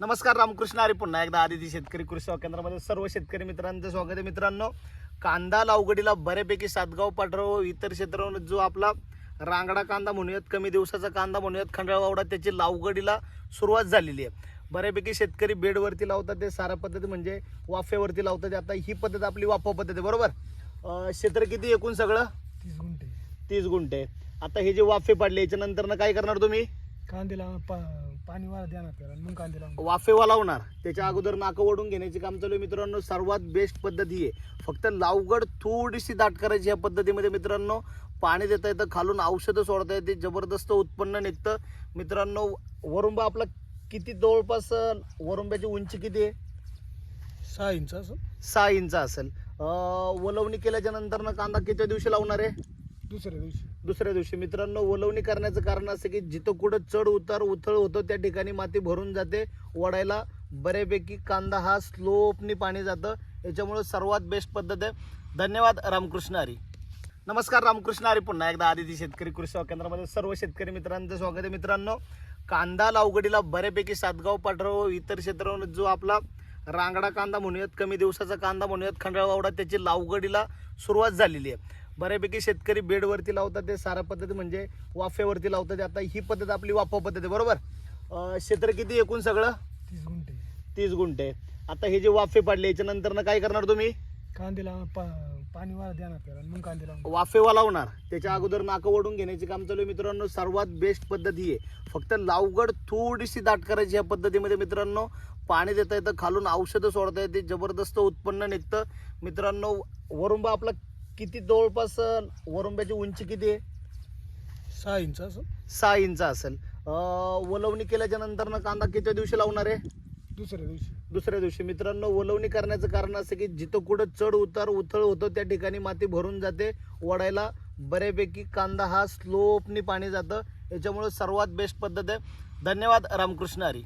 नमस्कार, रामकृष्ण हरी. पुन्हा एकदा आदिती शेतकरी कृषी सेवा केंद्रामध्ये सर्व शेतकरी मित्रांचं स्वागत आहे. मित्रांनो, कांदा लागवडीला बऱ्यापैकी सातगाव पाठराव इतर क्षेत्रावर जो आपला रांगडा कांदा म्हणूयात, कमी दिवसाचा कांदा म्हणूयात, खंडाळवावडा, त्याची लागवडीला सुरुवात झालेली आहे. बऱ्यापैकी शेतकरी बेडवरती लावतात, ते साऱ्या पद्धती म्हणजे वाफेवरती लावतात. आता ही पद्धत आपली वाफा पद्धत आहे, बरोबर. क्षेत्र किती एकूण सगळं? 30 गुंठे. 30 गुंठे. आता हे जे वाफे पडले याच्यानंतर काय करणार तुम्ही? कांद्याला पाणी वारा देणार त्याला, मग कांद्याला वाफेवा लावणार. त्याच्या अगोदर नाकं ओढून घेण्याचे काम चालू आहे. मित्रांनो, सर्वात बेस्ट पद्धती आहे. फक्त लावगड थोडीशी दाट करायची. या पद्धतीमध्ये मित्रांनो पाणी देता येतं, खालून औषधं सोडता येते, जबरदस्त उत्पन्न निघतं. मित्रांनो, वरुंबा आपला किती, जवळपास वरुंब्याची उंची किती आहे? 6 इंच असं. 6 इंच असेल. वलवणी केल्याच्या नंतर कांदा किती दिवशी लावणार आहे? दुसऱ्या दिवशी. मित्रांनो, वलवणी करण्याचं कारण असं की जिथं कुठं चढ उतार उथळ होतं त्या ठिकाणी माती भरून जाते. ओढायला बऱ्यापैकी कांदा हा स्लोपनी पाणी जातं. याच्यामुळे सर्वात बेस्ट पद्धत आहे. धन्यवाद. रामकृष्ण हरी. नमस्कार, रामकृष्ण हरी. पुन्हा एकदा आदिती शेतकरी कृषी सेवा केंद्रामध्ये सर्व शेतकरी मित्रांचं स्वागत आहे. मित्रांनो, कांदा लागवडीला बऱ्यापैकी सातगाव पाठराव इतर क्षेत्रावर जो आपला रांगडा कांदा म्हणूयात, कमी दिवसाचा कांदा म्हणूयात, खंडाळवावडा, त्याची लागवडीला सुरुवात झालेली आहे. बऱ्यापैकी शेतकरी बेडवरती लावतात, ते साऱ्या पद्धती म्हणजे वाफेवरती लावतात. आता ही पद्धत आपली वाफा पद्धत आहे, बरोबर. क्षेत्र किती एकूण सगळं? 30 गुंठे. 30 गुंठे. आता हे जे वाफे पडले याच्यानंतर काय करणार तुम्ही? कांद्याला पाणी वारा देणार त्याला, मग कांद्याला वाफेवा लावणार. त्याच्या अगोदर नाकं ओढून घेण्याचे काम चालू आहे. मित्रांनो, सर्वात बेस्ट पद्धत ही आहे. फक्त लावगड थोडीशी दाट करायची. या पद्धतीमध्ये मित्रांनो पाणी देता येतं, खालून औषधं सोडता येते, जबरदस्त उत्पन्न निघतं. मित्रांनो, वरुंबा आपला किती, जवळपास वरुंब्याची उंची किती आहे? 6 इंच असं. 6 इंच असेल. वलवणी केल्याच्या नंतर कांदा किती दिवशी लावणार आहे? दुसऱ्या दिवशी. मित्रांनो, वलवणी करण्याचं कारण असं की जिथं कुठं चढ उतार उथळ होतं त्या ठिकाणी माती भरून जाते. ओढायला बऱ्यापैकी कांदा हा स्लोपनी पाणी जातं. याच्यामुळे सर्वात बेस्ट पद्धत आहे. धन्यवाद. रामकृष्ण हरी.